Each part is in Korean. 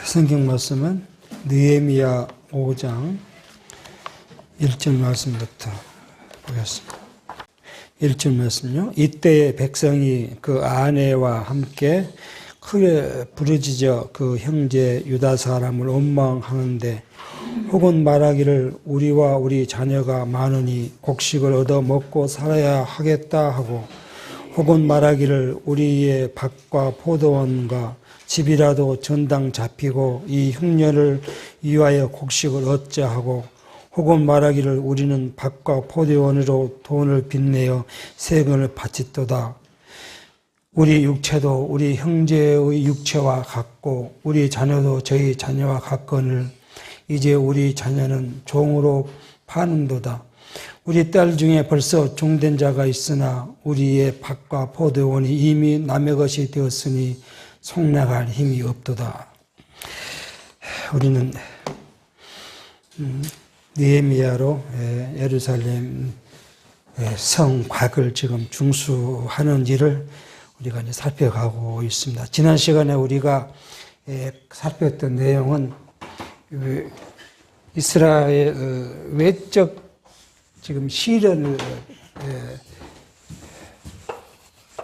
성경 말씀은 느헤미야 5장 1절 말씀부터 보겠습니다. 1절 말씀요. 이때의 백성이 그 아내와 함께 크게 부르짖어 그 형제 유다 사람을 원망하는데 혹은 말하기를 우리와 우리 자녀가 많으니 곡식을 얻어 먹고 살아야 하겠다 하고 혹은 말하기를 우리의 밭과 포도원과 집이라도 전당 잡히고 이 흉년을 위하여 곡식을 얻자 하고 혹은 말하기를 우리는 밭과 포도원으로 돈을 빚내어 세금을 바치도다. 우리 육체도 우리 형제의 육체와 같고 우리 자녀도 저희 자녀와 같거늘 이제 우리 자녀는 종으로 파는도다. 우리 딸 중에 벌써 종된 자가 있으나 우리의 밭과 포도원이 이미 남의 것이 되었으니 속나갈 힘이 없도다. 우리는 느헤미야로 예루살렘 성곽을 지금 중수하는 일을 우리가 이제 살펴가고 있습니다. 지난 시간에 우리가 살폈던 내용은 이스라엘 외적 지금 시련을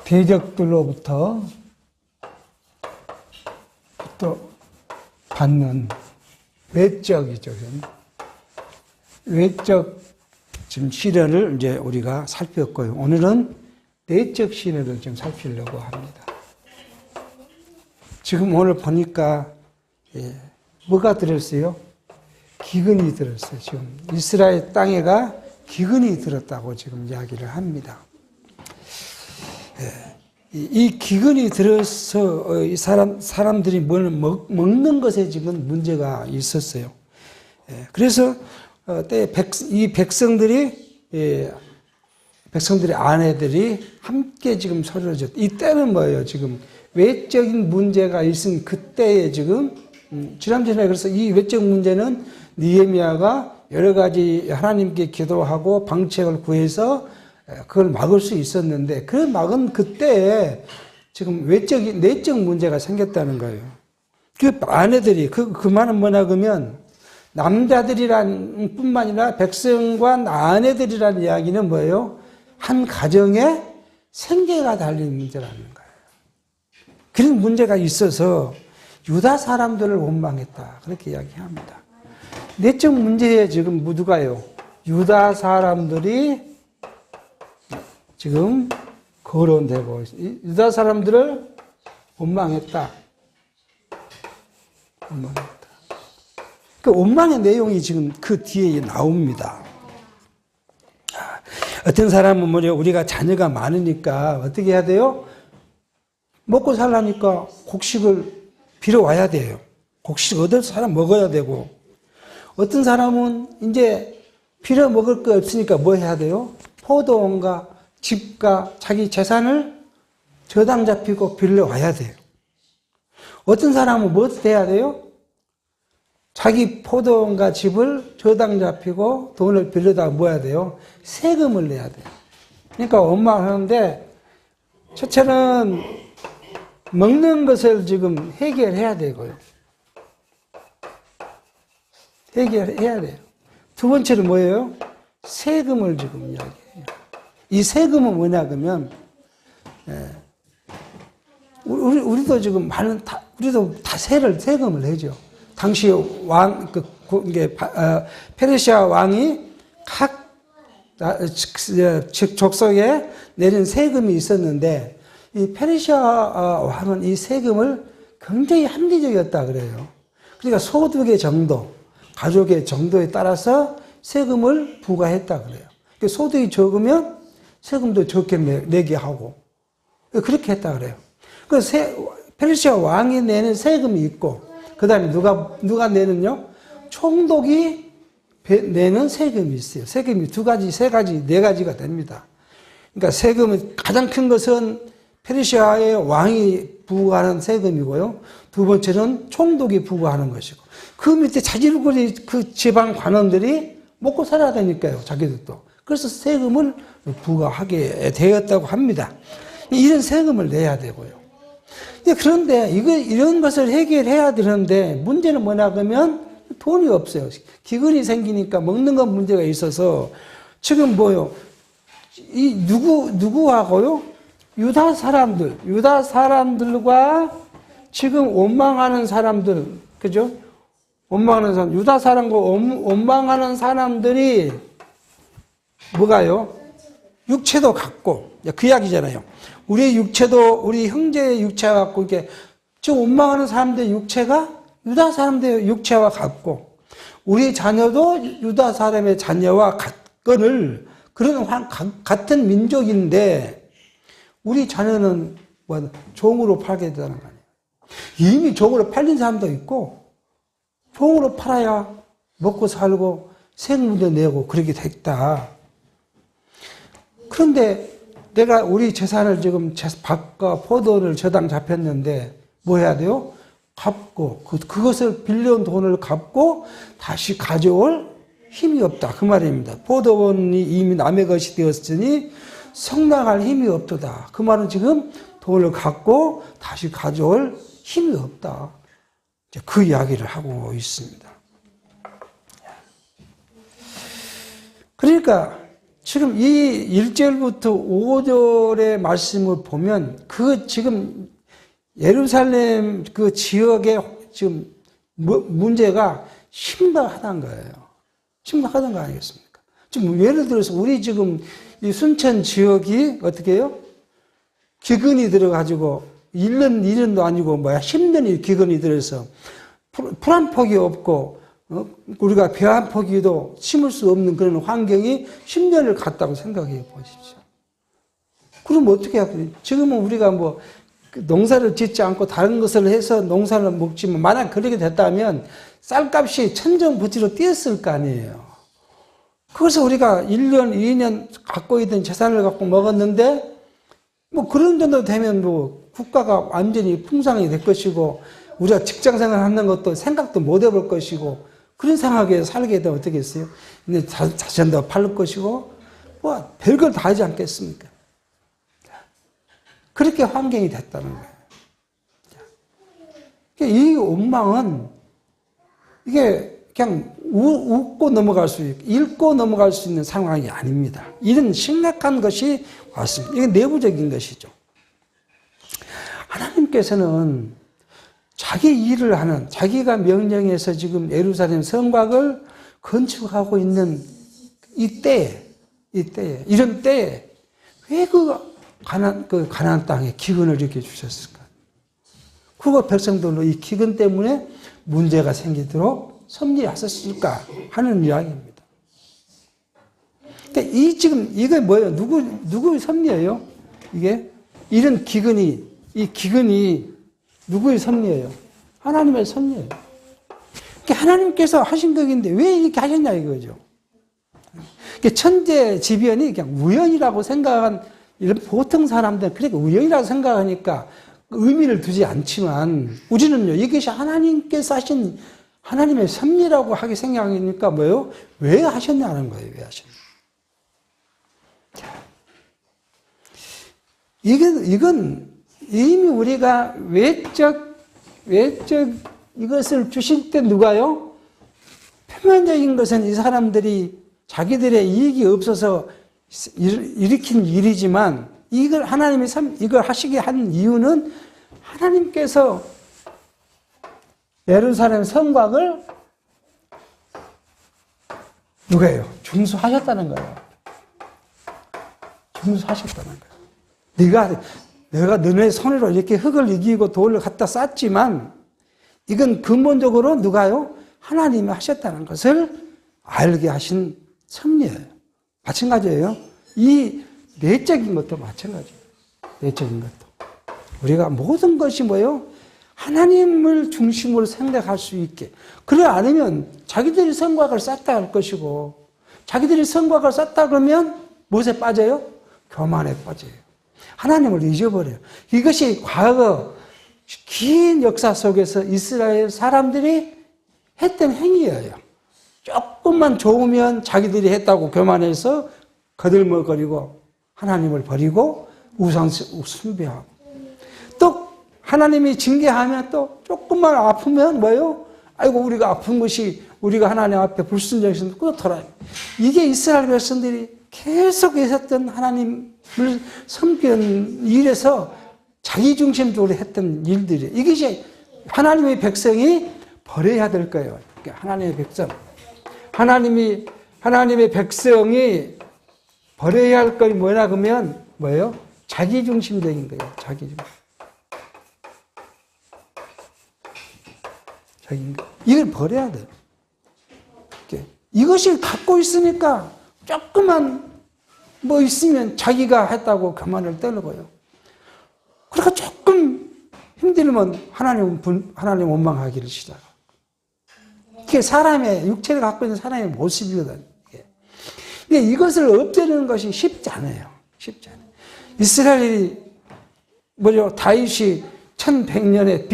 대적들로부터 또 받는 외적이죠. 외적 지금 시련을 이제 우리가 살폈고요. 오늘은 내적 시련을 좀 살피려고 합니다. 지금 오늘 보니까 뭐가 들었어요? 기근이 들었어요. 지금 이스라엘 땅에가 기근이 들었다고 지금 이야기를 합니다. 이 기근이 들어서 이 사람들이 뭘 먹는 것에 지금 문제가 있었어요. 그래서 이 백성들의 아내들이 함께 지금 서로를 이때는 뭐예요? 지금 외적인 문제가 있은 그때에 지금 지난주에 그래서 이 외적 문제는 느헤미야가 여러 가지 하나님께 기도하고 방책을 구해서 그걸 막을 수 있었는데 그 막은 그때에 지금 내적 문제가 생겼다는 거예요. 그 아내들이 그 말은 뭐냐 그러면 남자들이란 뿐만 아니라 백성과 아내들이란 이야기는 뭐예요? 한 가정에 생계가 달린 문제라는 거예요. 그런 문제가 있어서 유다 사람들을 원망했다. 그렇게 이야기합니다. 내적 문제에 지금 누가요? 유다 사람들이 지금 거론되고 유다 사람들을 원망했다. 그 원망의 내용이 지금 그 뒤에 나옵니다. 어떤 사람은 뭐냐, 우리가 자녀가 많으니까 어떻게 해야 돼요? 먹고 살라니까 곡식을 빌어와야 돼요. 곡식 얻어서 사람 먹어야 되고, 어떤 사람은 이제 빌어 먹을 거 없으니까 뭐 해야 돼요? 포도원과 집과 자기 재산을 저당 잡히고 빌려와야 돼요. 어떤 사람은 뭐 해야 돼요? 자기 포도원과 집을 저당 잡히고 돈을 빌려다 뭐 해야 돼요? 세금을 내야 돼요. 그러니까 원망하는데 첫째는 먹는 것을 지금 해결해야 되고요. 해결해야 돼요. 두 번째는 뭐예요? 세금을 지금 이야기해요. 이 세금은 뭐냐 그러면 우리도 지금 우리도 다 세금을 내죠. 당시 페르시아 왕이 각 족속에 내린 세금이 있었는데 이 페르시아 왕은 이 세금을 굉장히 합리적이었다 그래요. 그러니까 소득의 정도, 가족의 정도에 따라서 세금을 부과했다 그래요. 소득이 적으면 세금도 적게 내게 하고 그렇게 했다 그래요. 페르시아 왕이 내는 세금이 있고 그 다음에 누가 내는요? 총독이 내는 세금이 있어요. 세금이 두 가지, 세 가지, 네 가지가 됩니다. 그러니까 세금은 가장 큰 것은 페르시아의 왕이 부과하는 세금이고요. 두 번째는 총독이 부과하는 것이고. 그 밑에 자질구레 그 지방 관원들이 먹고 살아야 되니까요. 자기들도. 그래서 세금을 부과하게 되었다고 합니다. 이런 세금을 내야 되고요. 그런데 이런 것을 해결해야 되는데 문제는 뭐냐 그러면 돈이 없어요. 기근이 생기니까 먹는 건 문제가 있어서 지금 뭐요? 누구하고요? 유다 사람들과 지금 원망하는 사람들, 그죠? 원망하는 사람, 유다 사람과 원망하는 사람들이 뭐가요? 육체도 같고, 그 이야기잖아요. 우리 육체도, 우리 형제의 육체와 같고, 이렇게, 지금 원망하는 사람들의 육체가 유다 사람들의 육체와 같고, 우리 자녀도 유다 사람의 자녀와 같거늘, 그런 같은 민족인데, 우리 자녀는 뭐, 종으로 팔게 되는 거 아니에요. 이미 종으로 팔린 사람도 있고, 종으로 팔아야 먹고 살고, 생문도 내고, 그렇게 됐다. 그런데 내가 우리 재산을 지금 밭과 포도를 저당 잡혔는데 뭐 해야 돼요? 갚고 그것을 빌려온 돈을 갚고 다시 가져올 힘이 없다 그 말입니다. 포도원이 이미 남의 것이 되었으니 성장할 힘이 없도다. 그 말은 지금 돈을 갚고 다시 가져올 힘이 없다. 그 이야기를 하고 있습니다. 그러니까 지금 이 1절부터 5절의 말씀을 보면 그 지금 예루살렘 그 지역의 지금 문제가 심각하다는 거예요. 심각하다는 거 아니겠습니까? 지금 예를 들어서 우리 지금 이 순천 지역이 어떻게 해요? 기근이 들어가지고 1년, 2년도 아니고 10년이 기근이 들어서 풀 한 폭이 없고 우리가 벼 한 포기도 심을 수 없는 그런 환경이 10년을 갔다고 생각해 보십시오. 그럼 어떻게 하겠어요? 지금은 우리가 뭐 농사를 짓지 않고 다른 것을 해서 농사를 먹지만 만약 그렇게 됐다면 쌀값이 천정부지로 뛰었을 거 아니에요. 그래서 우리가 1년, 2년 갖고 있던 재산을 갖고 먹었는데 뭐 그런 정도 되면 뭐 국가가 완전히 풍성이 될 것이고 우리가 직장생활 하는 것도 생각도 못 해볼 것이고 그런 상황에 살게 되면 어떻게 했어요? 근데 자산도 팔릴 것이고, 뭐, 별걸 다 하지 않겠습니까? 그렇게 환경이 됐다는 거예요. 이 원망은, 이게 그냥 웃고 넘어갈 수 있고, 읽고 넘어갈 수 있는 상황이 아닙니다. 이런 심각한 것이 왔습니다. 이게 내부적인 것이죠. 하나님께서는 자기 일을 하는, 자기가 명령해서 지금 예루살렘 성곽을 건축하고 있는 이때에, 이런 때에, 왜 가나안 땅에 기근을 이렇게 주셨을까? 그거 백성들로 이 기근 때문에 문제가 생기도록 섭리하셨을까? 하는 이야기입니다. 그러니까 이게 뭐예요? 누구의 섭리예요? 이게? 이런 기근이, 이 기근이 누구의 섭리예요? 하나님의 섭리예요. 그러니까 하나님께서 하신 것인데 왜 이렇게 하셨냐 이거죠. 그러니까 천재지변이 그냥 우연이라고 생각한 이런 보통 사람들은 그렇게 우연이라고 생각하니까 의미를 두지 않지만 우리는요 이것이 하나님께서 하신 하나님의 섭리라고 하게 생각하니까 뭐예요? 왜 하셨냐는 거예요. 왜 하셨냐. 이건 이미 우리가 외적 이것을 주실 때 누가요? 표면적인 것은 이 사람들이 자기들의 이익이 없어서 일으킨 일이지만 이걸 하나님이 이걸 하시게 한 이유는 하나님께서 예루살렘 성곽을 누가요? 중수하셨다는 거예요. 중수하셨다는 거예요. 내가 너네 손으로 이렇게 흙을 이기고 돌을 갖다 쌌지만 이건 근본적으로 누가요? 하나님이 하셨다는 것을 알게 하신 섭리예요. 마찬가지예요. 이 내적인 것도 마찬가지예요. 내적인 것도. 우리가 모든 것이 뭐예요? 하나님을 중심으로 생각할 수 있게. 그래 않으면 자기들이 성곽을 쌓다 할 것이고 자기들이 성곽을 쌓다 그러면 무엇에 빠져요? 교만에 빠져요. 하나님을 잊어버려요. 이것이 과거 긴 역사 속에서 이스라엘 사람들이 했던 행위예요. 조금만 좋으면 자기들이 했다고 교만해서 거들먹거리고 하나님을 버리고 우상 숭배하고 또 하나님이 징계하면 또 조금만 아프면 뭐예요? 아이고, 우리가 아픈 것이 우리가 하나님 앞에 불순종해서 또 돌아요. 이게 이스라엘 백성들이 계속 있었던 하나님을 섬기는 일에서 자기중심적으로 했던 일들이에요. 이것이 하나님의 백성이 버려야 될 거예요. 하나님의 백성. 하나님의 백성이 버려야 할 것이 뭐냐 그러면 뭐예요? 자기중심적인 거예요. 자기중심. 이걸 버려야 돼요. 이것을 갖고 있으니까 조금만 뭐 있으면 자기가 했다고 교만을 떨고요. 그러니까 조금 힘들면 하나님 원망하기를 시작하고. 이게 사람의, 육체를 갖고 있는 사람의 모습이거든요. 근데 이것을 없애는 것이 쉽지 않아요. 쉽지 않아요. 이스라엘이, 다윗이 1100년에,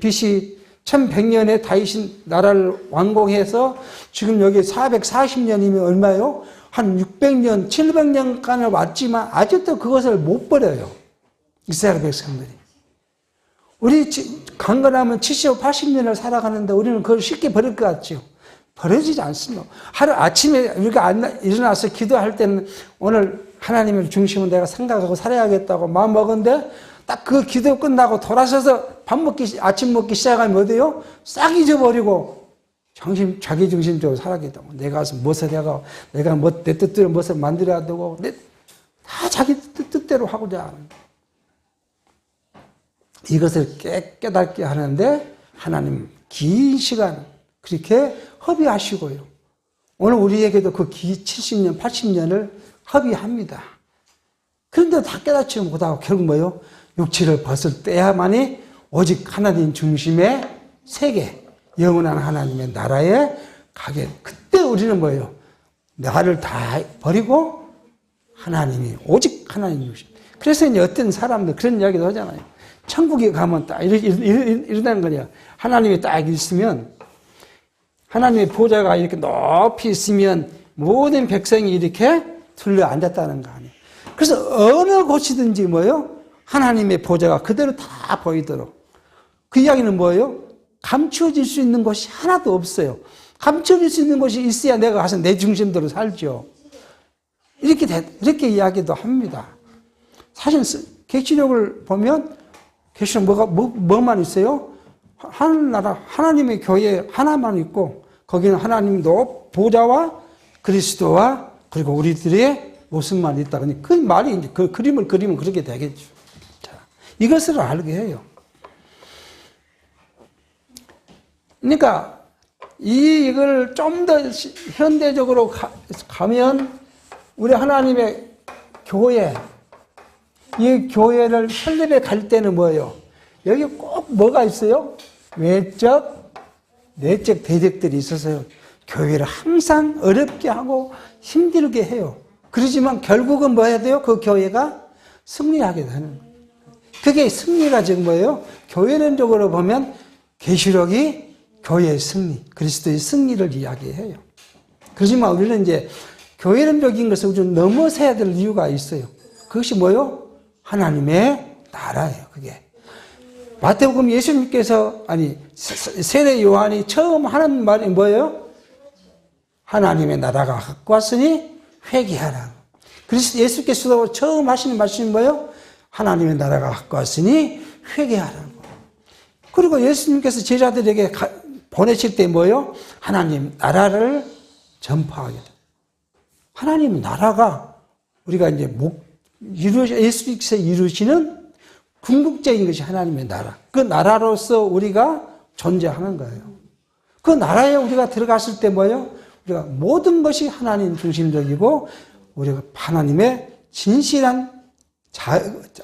BC 1100년에 다윗이 나라를 완공해서 지금 여기 440년이면 얼마요? 한 600년, 700년간을 왔지만 아직도 그것을 못 버려요. 이스라엘 백성들이. 우리 강건하면 70, 80년을 살아가는데 우리는 그걸 쉽게 버릴 것 같죠? 버려지지 않습니다. 하루 아침에 우리가 일어나서 기도할 때는 오늘 하나님을 중심으로 내가 생각하고 살아야겠다고 마음 먹었는데 딱 그 기도 끝나고 돌아서서 아침 먹기 시작하면 어때요? 싹 잊어버리고 자기 중심적으로 살아야겠다고. 내가 무엇을 해가, 내가 내 뜻대로 무엇을 만들어야 되고, 다 자기 뜻대로 하고자 하는. 이것을 깨닫게 하는데 하나님 긴 시간 그렇게 허비하시고요. 오늘 우리에게도 그 70년, 80년을 허비합니다. 그런데 다 깨닫지 못하고 결국 뭐예요? 육체를 벗을 때야만이 오직 하나님 중심의 세계, 영원한 하나님의 나라에 가게. 그때 우리는 뭐예요? 나를 다 버리고 하나님이, 오직 하나님 중심. 그래서 이제 어떤 사람들 그런 이야기도 하잖아요. 천국에 가면 딱 이러다는 거냐. 하나님이 딱 있으면, 하나님의 보좌가 이렇게 높이 있으면 모든 백성이 이렇게 둘러 앉았다는 거 아니에요. 그래서 어느 곳이든지 뭐예요? 하나님의 보좌가 그대로 다 보이도록. 그 이야기는 뭐예요? 감추어질 수 있는 것이 하나도 없어요. 감추어질 수 있는 것이 있어야 내가 가서 내 중심대로 살죠. 이렇게 이야기도 합니다. 사실 계시록을 보면 계시록 뭐만 있어요? 하늘나라 하나님의 교회 하나만 있고 거기는 하나님 보좌와 그리스도와 그리고 우리들의 모습만 있다. 그 말이 이제 그 그림을 그리면 그렇게 되겠죠. 자, 이것을 알게 해요. 그러니까 이걸 좀 더 현대적으로 가면 우리 하나님의 교회, 이 교회를 설립해 갈 때는 뭐예요? 여기 꼭 뭐가 있어요? 외적, 내적 대적들이 있어서요. 교회를 항상 어렵게 하고 힘들게 해요. 그러지만 결국은 뭐 해야 돼요? 그 교회가 승리하게 되는 거예요. 그게 승리가 지금 뭐예요? 교회론적으로 보면 계시록이 교회의 승리, 그리스도의 승리를 이야기해요. 그렇지만 우리는 이제 교회론적인 것을 우리는 넘어서야 될 이유가 있어요. 그것이 뭐예요? 하나님의 나라예요, 그게. 마태복음 예수님께서, 세례 요한이 처음 하는 말이 뭐예요? 하나님의 나라가 가까웠으니 회개하라. 그래서 예수께서도 처음 하시는 말씀이 뭐예요? 하나님의 나라가 가까웠으니 회개하라. 그리고 예수님께서 제자들에게 보내실 때 뭐예요? 하나님 나라를 전파하게 돼. 하나님 나라가 우리가 이제 예수께서 이루시는 궁극적인 것이 하나님의 나라. 그 나라로서 우리가 존재하는 거예요. 그 나라에 우리가 들어갔을 때 뭐예요? 우리가 모든 것이 하나님 중심적이고 우리가 하나님의 진실한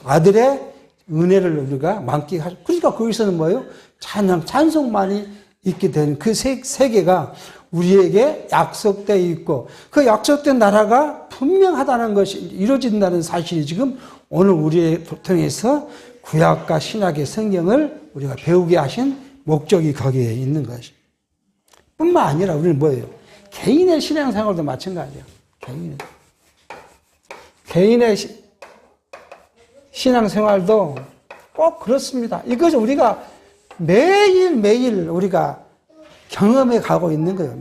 아들의 은혜를 우리가 만끽하죠. 그러니까 거기서는 뭐예요? 찬송만이 있게 되는 그 세계가 우리에게 약속되어 있고 그 약속된 나라가 분명하다는 것이 이루어진다는 사실이 지금 오늘 우리의 통해서 구약과 신약의 성경을 우리가 배우게 하신 목적이 거기에 있는 것이. 뿐만 아니라 우리는 뭐예요? 개인의 신앙생활도 마찬가지예요. 개인의 신앙생활도 꼭 그렇습니다. 이것을 우리가 매일매일 우리가 경험해 가고 있는 거예요.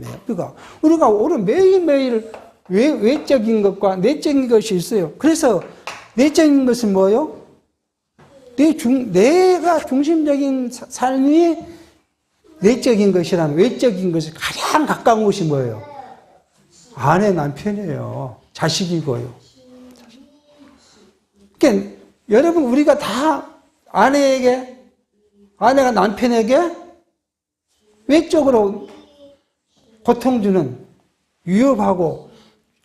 우리가 오늘 매일매일 외적인 것과 내적인 것이 있어요. 그래서 내적인 것은 뭐예요? 내가 중심적인 삶이 내적인 것이란 외적인 것이 가장 가까운 것이 뭐예요? 아내, 남편이에요. 자식이고요. 그러니까 여러분 우리가 다 아내가 남편에게 외적으로 고통 주는, 위협하고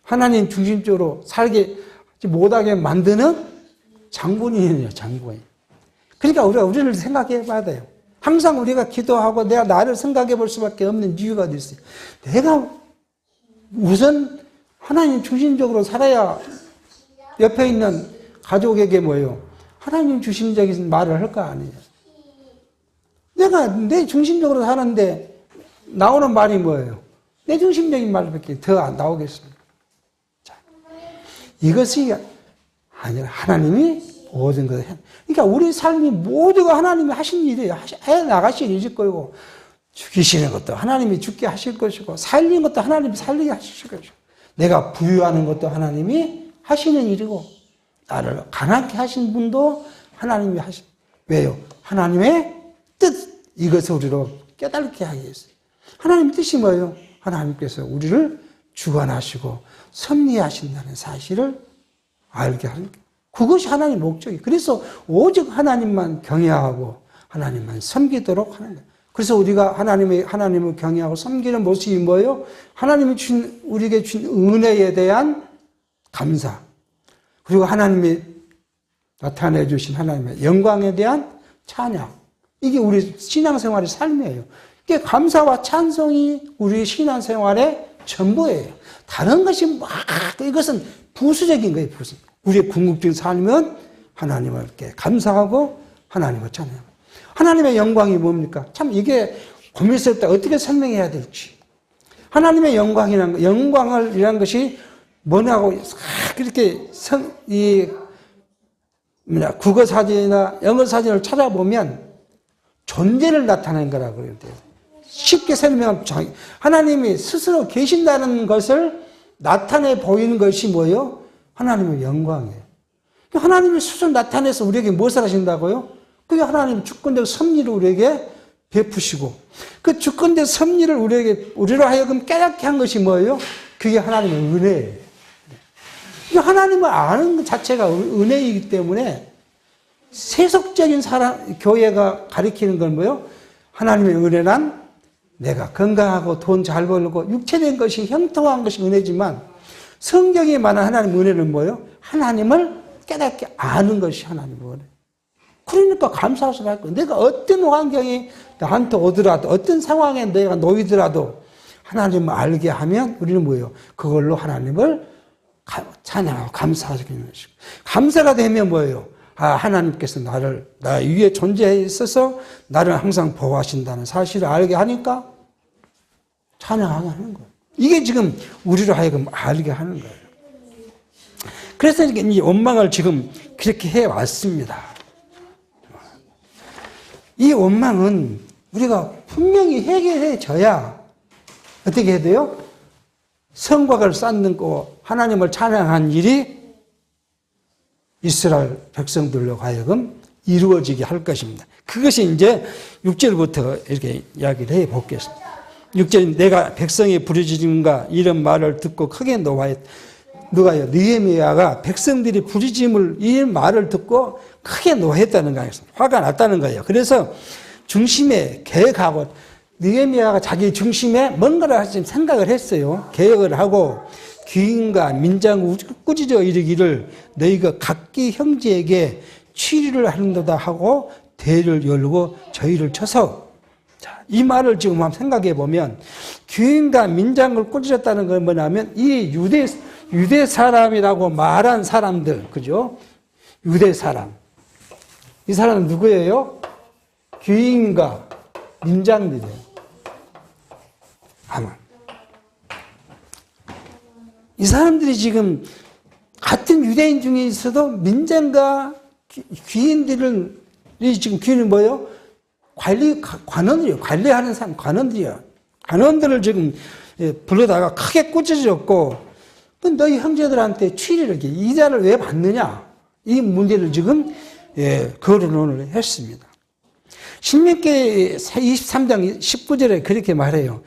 하나님 중심적으로 살게 못하게 만드는 장본인이에요, 장본인. 그러니까 우리를 생각해 봐야 돼요. 항상 우리가 기도하고 내가 나를 생각해 볼 수밖에 없는 이유가 있어요. 내가 우선 하나님 중심적으로 살아야 옆에 있는 가족에게 뭐예요? 하나님 중심적인 말을 할 거 아니에요. 내가 내 중심적으로 사는데 나오는 말이 뭐예요? 내 중심적인 말밖에 더 안 나오겠습니다. 자, 이것이 아니라 하나님이 모든 것을 해. 그러니까 우리 삶이 모두가 하나님이 하신 일이에요. 해 나가실 일일 거고, 죽이시는 것도 하나님이 죽게 하실 것이고, 살리는 것도 하나님이 살리게 하실 것이고, 내가 부유하는 것도 하나님이 하시는 일이고, 나를 가난케 하신 분도 하나님이 하신. 왜요? 하나님의 뜻, 이것을 우리로 깨닫게 하기 위해서. 하나님의 뜻이 뭐예요? 하나님께서 우리를 주관하시고 섭리하신다는 사실을 알게 하는 거예요. 그것이 하나님의 목적이에요. 그래서 오직 하나님만 경외하고 하나님만 섬기도록 하는 거예요. 그래서 우리가 하나님을 경외하고 섬기는 모습이 뭐예요? 하나님이 우리에게 준 은혜에 대한 감사. 그리고 하나님이 나타내 주신 하나님의 영광에 대한 찬양. 이게 우리 신앙생활의 삶이에요. 이게 감사와 찬송이 우리 신앙생활의 전부예요. 다른 것이 이것은 부수적인 거예요, 부수. 우리의 궁극적인 삶은 하나님을 이렇게 감사하고 하나님을 찬양하고. 하나님의 영광이 뭡니까? 참 이게 고민스럽다. 어떻게 설명해야 될지. 하나님의 영광이라는 것이 뭐냐고 이렇게 국어 사전이나 영어 사전을 찾아보면 존재를 나타내는 거라고 그래요. 쉽게 설명하면 하나님이 스스로 계신다는 것을 나타내 보이는 것이 뭐예요? 하나님의 영광이에요. 하나님이 스스로 나타내서 우리에게 무엇을 하신다고요? 그게 하나님의 주권적 섭리를 우리에게 베푸시고, 그 주권적 섭리를 우리로 하여금 깨닫게 한 것이 뭐예요? 그게 하나님의 은혜예요. 하나님을 아는 것 자체가 은혜이기 때문에 세속적인 교회가 가리키는 건 뭐예요? 하나님의 은혜란 내가 건강하고 돈 잘 벌고 육체된 것이 형통한 것이 은혜지만, 성경에 말하는 하나님의 은혜는 뭐예요? 하나님을 깨닫게 아는 것이 하나님의 은혜. 그러니까 감사할 수밖에 없어요. 내가 어떤 환경이 나한테 오더라도, 어떤 상황에 내가 놓이더라도 하나님을 알게 하면 우리는 뭐예요? 그걸로 하나님을 찬양하고 감사하게 되는 것이고, 감사가 되면 뭐예요? 하나님께서 나 위에 존재해 있어서 나를 항상 보호하신다는 사실을 알게 하니까 찬양하게 하는 거예요. 이게 지금 우리로 하여금 알게 하는 거예요. 그래서 이 원망을 지금 그렇게 해왔습니다. 이 원망은 우리가 분명히 해결해져야 어떻게 해야 돼요? 성곽을 쌓는 거, 하나님을 찬양한 일이 이스라엘 백성들로 하여금 이루어지게 할 것입니다. 그것이 이제 6절부터 이렇게 이야기를 해 보겠습니다. 6절, 내가 백성의 부르짖음과 이런 말을 듣고 크게 노하였다. 누가요? 느헤미야가 백성들이 부르짖음을, 이 말을 듣고 크게 노했다는 거예요. 화가 났다는 거예요. 그래서 중심에 계획하고, 느헤미야가 자기 중심에 뭔가를 생각을 했어요. 계획을 하고, 귀인과 민장을 꾸짖어 이르기를 너희가 각기 형제에게 치리를 하는도다 하고 대를 열고 저희를 쳐서. 자, 이 말을 지금 한번 생각해 보면, 귀인과 민장을 꾸짖었다는 건 뭐냐면, 이 유대 사람이라고 말한 사람들, 그죠? 유대 사람. 이 사람은 누구예요? 귀인과 민장들이에요. 아마. 이 사람들이 지금 같은 유대인 중에 있어도 민장과 귀인들을 이 지금 귀인은 뭐예요? 관원들이요. 관리하는 사람, 관원들이요. 관원들을 지금 불러다가 크게 꾸짖었고, 너희 형제들한테 취리를, 이자를 왜 받느냐? 이 문제를 지금, 거론을 했습니다. 신명기 23장 19절에 그렇게 말해요.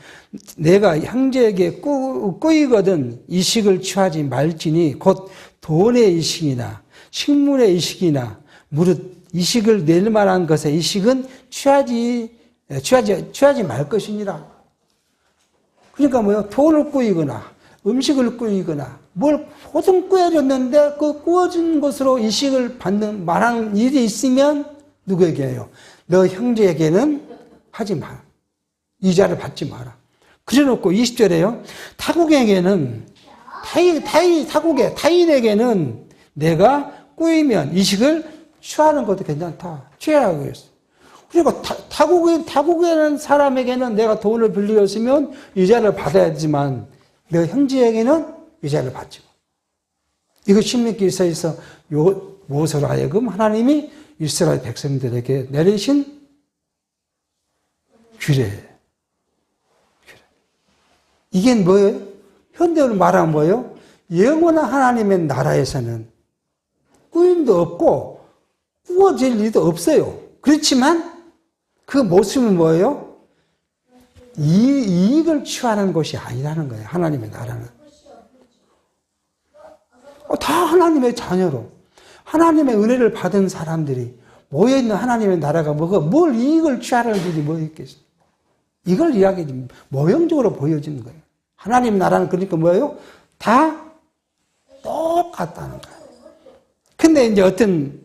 내가 형제에게 꾸이거든 이식을 취하지 말지니 곧 돈의 이식이나 식물의 이식이나 무릇 이식을 낼 만한 것에 이식은 취하지 말 것이니라. 그러니까 뭐요? 돈을 꾸이거나 음식을 꾸이거나 뭘 모든 꾸어졌는데 그 꾸어진 것으로 이식을 받는 만한 일이 있으면 누구에게 해요? 너 형제에게는 하지 마. 이자를 받지 마라. 그래놓고 20절에요. 타국에게는 타인에게는 내가 꾸이면 이식을 취하는 것도 괜찮다. 취하라고 했어요. 그러니까 타국에는 사람에게는 내가 돈을 빌렸으면 이자를 받아야지만 내 형제에게는 이자를 받지 마. 이거 신명기서에서 모세로 하여금 하나님이 이스라엘 백성들에게 내리신 규례. 이게 뭐예요? 현대로 말하면 뭐예요? 영원한 하나님의 나라에서는 꾸임도 없고 꾸어질 일도 없어요. 그렇지만 그 모습은 뭐예요? 이익을 취하는 것이 아니라는 거예요. 하나님의 나라는. 다 하나님의 자녀로 하나님의 은혜를 받은 사람들이 모여있는 하나님의 나라가 뭘 이익을 취하는 일이 뭐 있겠어요? 이걸 이야기, 모형적으로 보여지는 거예요. 하나님 나라는 그러니까 뭐예요? 다 똑같다는 거예요. 근데 이제 어떤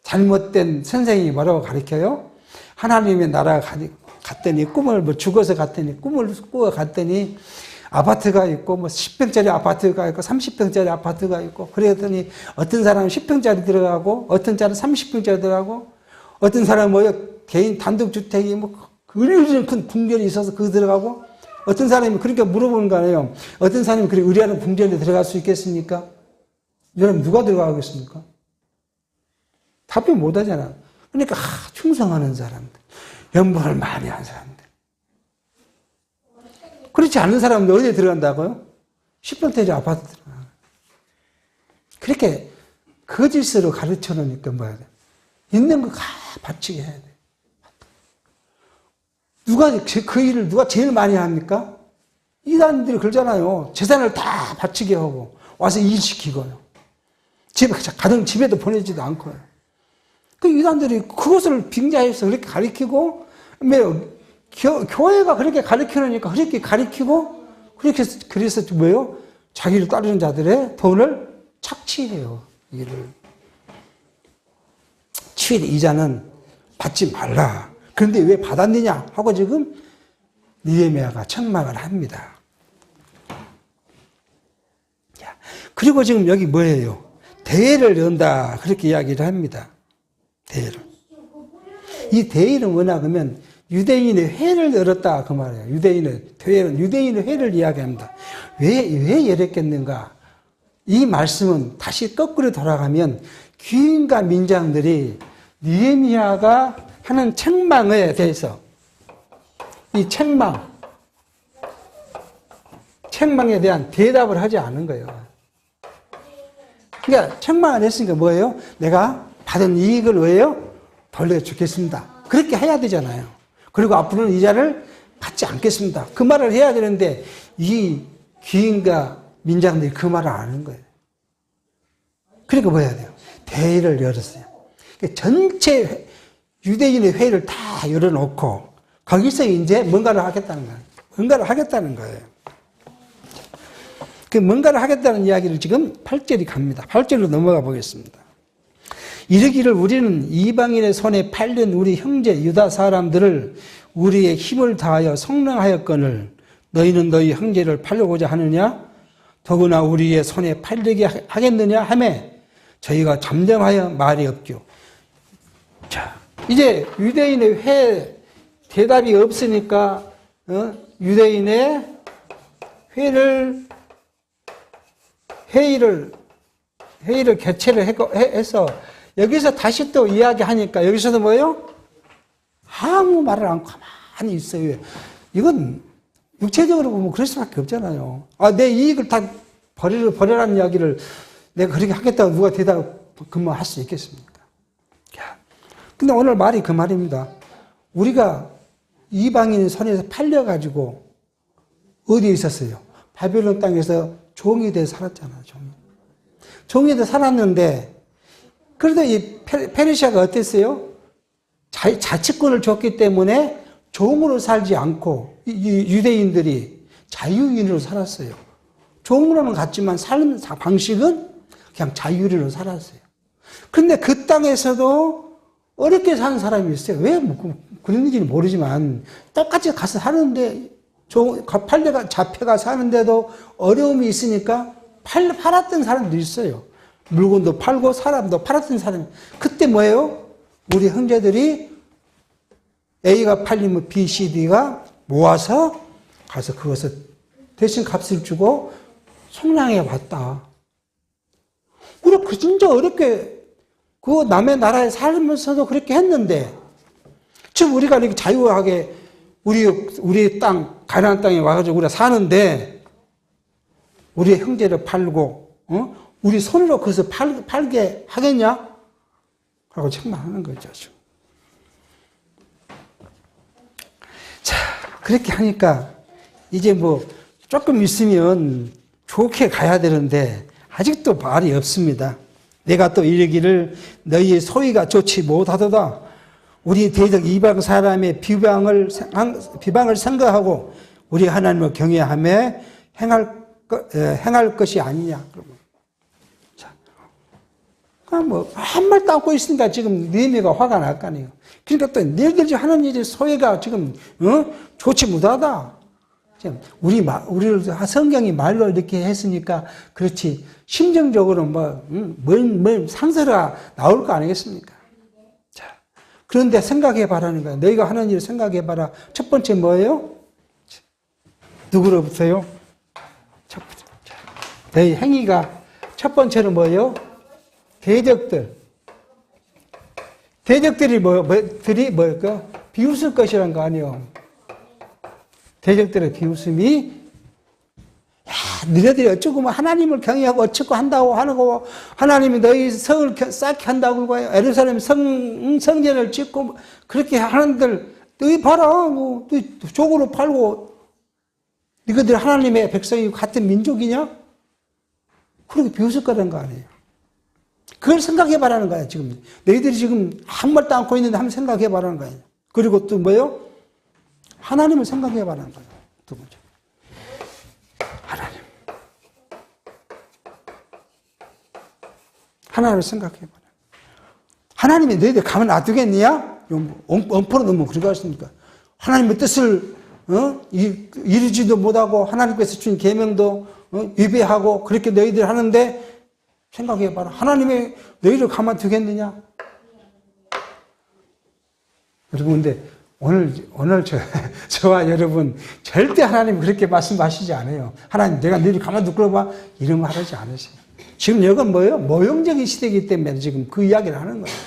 잘못된 선생님이 뭐라고 가르쳐요? 하나님의 나라가 갔더니 죽어서 갔더니 꿈을 꾸어 갔더니 아파트가 있고 10평짜리 아파트가 있고 30평짜리 아파트가 있고 그랬더니 어떤 사람은 10평짜리 들어가고 어떤 사람은 30평짜리 들어가고 어떤 사람은 개인 단독주택이 의리는 큰 궁전이 있어서 그거 들어가고 어떤 사람이 그렇게 물어보는 거 아니에요. 어떤 사람이 그렇게 의리하는 궁전에 들어갈 수 있겠습니까? 여러분 누가 들어가겠습니까? 답변 못 하잖아. 그러니까 충성하는 사람들, 연봉을 많이 한 사람들. 그렇지 않은 사람은 어디에 들어간다고요? 10평짜리 아파트 들어가. 그렇게 거짓으로 가르쳐 놓으니까 뭐야 돼? 있는 거 다 바치게 해야 돼. 그 일을 누가 제일 많이 합니까? 이단들이 그러잖아요. 재산을 다 바치게 하고 와서 일시키고요. 가정 집에도 보내지도 않고요. 그 이단들이 그것을 빙자해서 그렇게 가르치고 교회가 그렇게 가르치니까 그렇게 가르치고 그래서 뭐예요? 자기를 따르는 자들의 돈을 착취해요. 이를 취의 이자는 받지 말라. 그런데 왜 받았느냐 하고 지금 느헤미야가 책망을 합니다. 그리고 지금 여기 뭐예요? 대회를 연다 그렇게 이야기를 합니다. 대회를. 이 대회는 뭐냐 그러면 유대인의 회를 열었다 그 말이에요. 유대인의 회를 이야기합니다. 왜 열었겠는가? 이 말씀은 다시 거꾸로 돌아가면 귀인과 민장들이 느헤미야가 하는 책망에 대해서 이 책망에 대한 대답을 하지 않은 거예요. 그러니까 책망을 했으니까 뭐예요? 내가 받은 이익을 왜요? 돌려주겠습니다. 그렇게 해야 되잖아요. 그리고 앞으로는 이자를 받지 않겠습니다. 그 말을 해야 되는데 이 귀인과 민장들이 그 말을 안 하는 거예요. 그러니까 뭐 해야 돼요? 대회를 열었어요. 전체 유대인의 회의를 다 열어놓고 거기서 이제 뭔가를 하겠다는 거예요. 그 뭔가를 하겠다는 이야기를 지금 8절이 갑니다. 8절로 넘어가 보겠습니다. 이르기를 우리는 이방인의 손에 팔린 우리 형제 유다 사람들을 우리의 힘을 다하여 성능하였거늘 너희는 너희 형제를 팔려고자 하느냐? 더구나 우리의 손에 팔리게 하겠느냐 하매 저희가 잠잠하여 말이 없죠. 자, 이제 유대인의 대답이 없으니까 유대인의 회의를 개최를 해서 여기서 다시 또 이야기하니까 여기서도 뭐예요? 아무 말을 안 가만히 있어요. 이건 육체적으로 보면 그럴 수밖에 없잖아요. 내 이익을 다 버려라는 이야기를 내가 그렇게 하겠다고 누가 할 수 있겠습니까? 근데 오늘 말이 그 말입니다. 우리가 이방인 손에서 팔려가지고 어디에 있었어요? 바벨론 땅에서 종이 돼 살았잖아요. 종이 돼 살았는데 그래도 이 페르시아가 어땠어요? 자치권을 줬기 때문에 종으로 살지 않고 유대인들이 자유인으로 살았어요. 종으로는 갔지만 삶 방식은 그냥 자유인으로 살았어요. 그런데 그 땅에서도 어렵게 사는 사람이 있어요. 왜 그런지는 모르지만 똑같이 가서 사는데 잡혀가 사는데도 어려움이 있으니까 팔았던 사람도 있어요. 물건도 팔고 사람도 팔았던 사람이. 그때 뭐예요? 우리 형제들이 A가 팔리면 B, C, D가 모아서 가서 그것을 대신 값을 주고 속량해 왔다. 우리가 진짜 어렵게 그 남의 나라에 살면서도 그렇게 했는데 지금 우리가 이렇게 자유하게 우리 땅, 가나안 땅에 와가지고 우리가 사는데 우리 형제를 팔고 우리 손으로 그것을 팔게 하겠냐? 라고 책망하는 거죠. 자, 그렇게 하니까 이제 뭐 조금 있으면 좋게 가야 되는데 아직도 말이 없습니다. 내가 또 이르기를 너희의 소위가 좋지 못하도다. 우리 대적 이방 사람의 비방을 생각하고 우리 하나님을 경외하며 행할 것이 아니냐. 자, 뭐 한 말도 않고 있으니까 지금 느헤미야가 화가 날 거 아니에요. 그러니까 또 너희들 하는 일이 소위가 지금 좋지 못하다. 우리를 성경이 말로 이렇게 했으니까 그렇지 심정적으로 뭐 상처가 나올 거 아니겠습니까? 자, 그런데 생각해 봐라는 거예요. 너희가 하는 일을 생각해 봐라. 첫 번째 뭐예요? 누구로부터요? 첫 번째. 너희 행위가 첫 번째는 뭐예요? 대적들이 뭘까? 비웃을 것이란 거 아니에요. 대적들의 비웃음이 너희들이 어쩌고 뭐 하나님을 경외하고 어쩌고 한다고 하는 거 하나님이 너희 성을 쌓게 한다고 그러고 예루살렘 성전을 짓고 그렇게 하는들 너희 봐라 뭐 너희 족으로 팔고 너희들 하나님의 백성이 같은 민족이냐? 그렇게 비웃을 거라는 거 아니에요. 그걸 생각해 봐라는 거예요. 지금 너희들이 지금 아무 말도 않고 있는데 한번 생각해 봐라는 거예요. 그리고 또 뭐예요? 하나님을 생각해 봐라는 거예요. 두 번째. 하나님을 생각해 봐라. 하나님이 너희들 가만 놔두겠느냐? 엄포로 너무 그렇게 하십니까? 하나님의 뜻을 이루지도 못하고 하나님께서 주신 계명도 위배하고 그렇게 너희들 하는데 생각해 봐라. 하나님이 너희를 가만 두겠느냐? 여러분 근데 오늘 저와 여러분 절대 하나님 그렇게 말씀하시지 않아요. 하나님 내가 너희를 가만 두고 봐 이런 말 하지 않으세요. 지금 이건 뭐예요? 모형적인 시대이기 때문에 지금 그 이야기를 하는 거예요.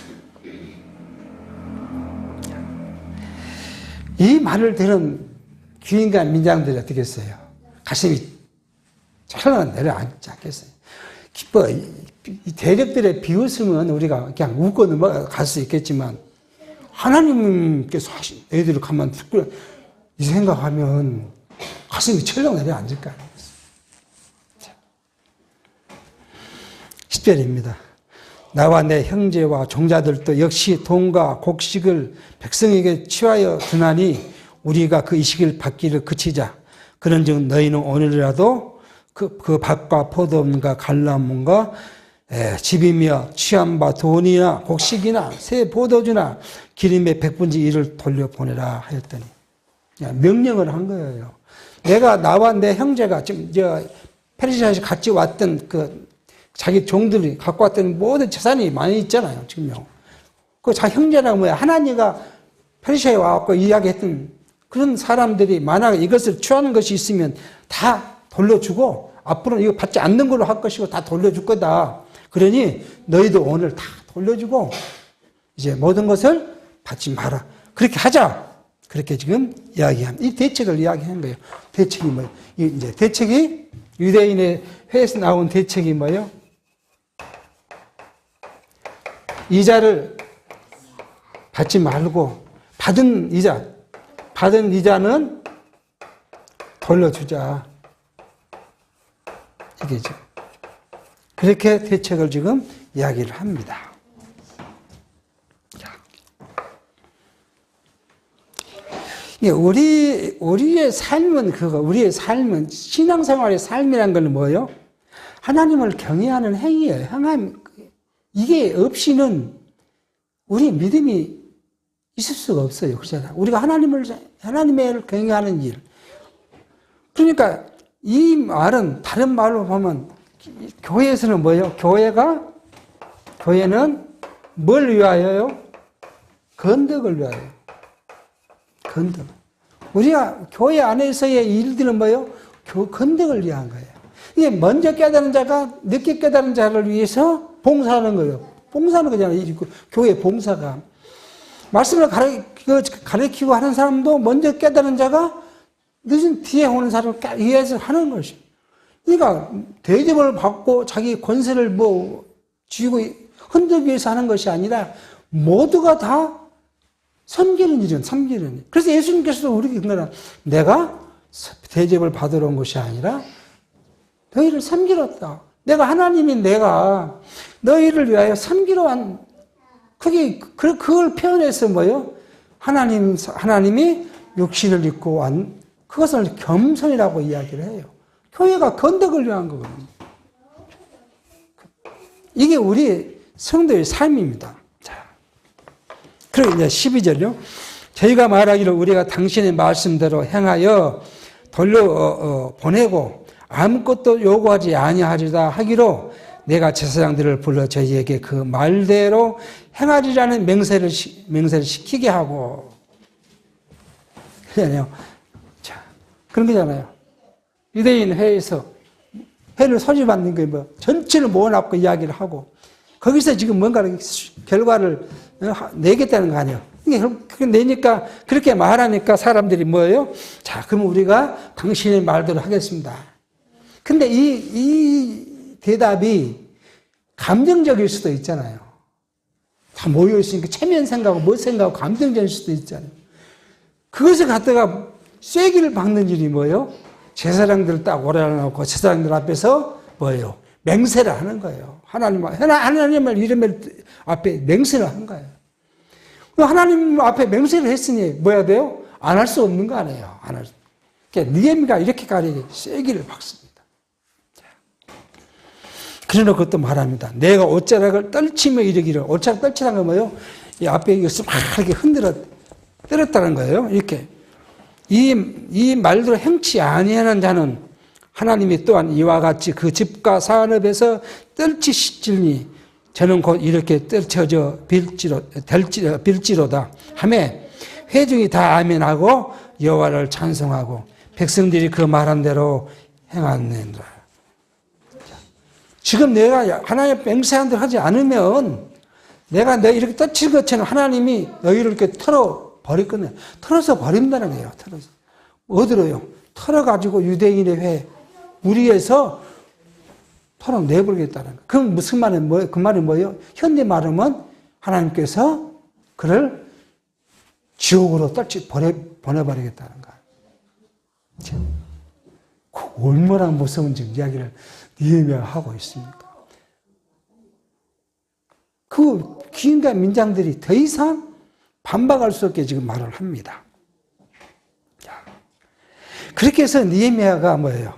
이 말을 들은 귀인과 민장들이 어떻게 했어요? 가슴이 철렁 내려앉지 않겠어요? 기뻐. 이 대적들의 비웃음은 우리가 그냥 웃고 넘어갈 수 있겠지만 하나님께서 하신 애들을 가만 듣고 이 생각하면 가슴이 철렁 내려앉을 거 아니겠어요? 10절입니다. 나와 내 형제와 종자들도 역시 돈과 곡식을 백성에게 취하여 주나니 우리가 그 이식을 받기를 그치자. 그런즉 너희는 오늘이라도 그 밭과 포도원과 갈라문과 집이며 취한 바 돈이나 곡식이나 새 포도주나 기름의 100분의 1을 돌려보내라 하였더니 명령을 한 거예요. 내가 나와 내 형제가 지금 페르시아에서 같이 왔던 자기 종들이 갖고 왔던 모든 재산이 많이 있잖아요, 지금요. 그 자기 형제라고 뭐야. 하나님과 페르시아에 와갖고 이야기했던 그런 사람들이 만약에 이것을 취하는 것이 있으면 다 돌려주고 앞으로는 이거 받지 않는 걸로 할 것이고 다 돌려줄 거다. 그러니 너희도 오늘 다 돌려주고 이제 모든 것을 받지 마라. 그렇게 하자. 그렇게 지금 이야기합니다. 이 대책을 이야기한 거예요. 대책이 뭐예요? 이제 대책이 유대인의 회에서 나온 대책이 뭐예요? 이자를 받지 말고 받은 이자는 돌려주자. 이게죠. 그렇게 대책을 지금 이야기를 합니다. 우리의 삶은 우리의 삶은, 신앙생활의 삶이란 건 뭐예요? 하나님을 경외하는 행위예요. 이게 없이는 우리 믿음이 있을 수가 없어요. 그렇잖아요. 우리가 하나님을 경외하는 일. 그러니까 이 말은 다른 말로 보면 교회에서는 뭐예요? 교회는 뭘 위하여요? 건덕을 위하여. 건덕. 우리가 교회 안에서의 일들은 뭐예요? 건덕을 위한 거예요. 이게 먼저 깨달은 자가 늦게 깨달은 자를 위해서 봉사하는 거예요. 봉사하는 거잖아요. 교회 봉사가. 말씀을 가르치고 하는 사람도 먼저 깨달은 자가 늦은 뒤에 오는 사람을 위해서 하는 것이에요. 그러니까 대접을 받고 자기 권세를 쥐고 흔들기 위해서 하는 것이 아니라 모두가 다 섬기는 일은 섬기는 일. 그래서 예수님께서도 우리에게 그러나 내가 대접을 받으러 온 것이 아니라 너희를 섬기러 왔다. 내가 너희를 위하여 섬기러 온, 그걸 표현해서 뭐예요? 하나님이 육신을 입고 온 그것을 겸손이라고 이야기를 해요. 교회가 건덕을 위한 거거든요. 이게 우리 성도의 삶입니다. 자, 그리고 이제 12절요. 저희가 말하기를 우리가 당신의 말씀대로 행하여 보내고 아무것도 요구하지 아니하리라 하기로 내가 제사장들을 불러 저희에게 그 말대로 행하리라는 맹세를 시키게 하고. 그러잖아요. 자, 그런 거잖아요. 유대인 회에서 회를 소집하는 게 전체를 모아놓고 이야기를 하고 거기서 지금 뭔가 결과를 내겠다는 거 아니에요. 내니까 그렇게 말하니까 사람들이 뭐예요? 자, 그럼 우리가 당신의 말대로 하겠습니다. 근데 이 대답이 감정적일 수도 있잖아요. 다 모여있으니까 체면 생각하고 뭐 생각하고 감정적일 수도 있잖아요. 그것을 갖다가 쐐기를 박는 일이 뭐예요? 제사장들을 딱 오려놓고 제사장들 앞에서 뭐예요? 맹세를 하는 거예요. 하나님의 이름을 앞에 맹세를 한 거예요. 하나님 앞에 맹세를 했으니 뭐 해야 돼요? 안 할 수 없는 거 아니에요. 안 할 수. 그러니까 느헤미야가 이렇게까지 쐐기를 박습니다. 그래놓고 또 말합니다. 내가 옷자락을 떨치며 이르기를. 옷자락 떨치라는 건 뭐예요? 이 앞에 이것을 막 이렇게 떨었다는 거예요. 이렇게. 이 말대로 행치 아니하는 자는 하나님이 또한 이와 같이 그 집과 산업에서 떨치시지니 저는 곧 이렇게 떨쳐져 빌지로다 하매 회중이 다 아멘하고 여호와를 찬송하고 백성들이 그 말한 대로 행하느니라. 지금 내가 하나님 맹세한 대로 하지 않으면 내가 이렇게 떨칠 것처럼 하나님이 너희를 이렇게 털어버렸거든요. 털어서 버린다는 거예요. 털어서. 어디로요? 털어가지고 유대인의 회 우리에서 털어내버리겠다는 거예요. 그럼 무슨 말은 그 말이 뭐예요? 현대 말하면 하나님께서 그를 지옥으로 보내버리겠다는 거예요. 얼마나 무서운 이야기를 느헤미야가 하고 있습니까? 그 귀인과 민장들이 더 이상 반박할 수 없게 지금 말을 합니다. 그렇게 해서 느헤미야가 뭐예요?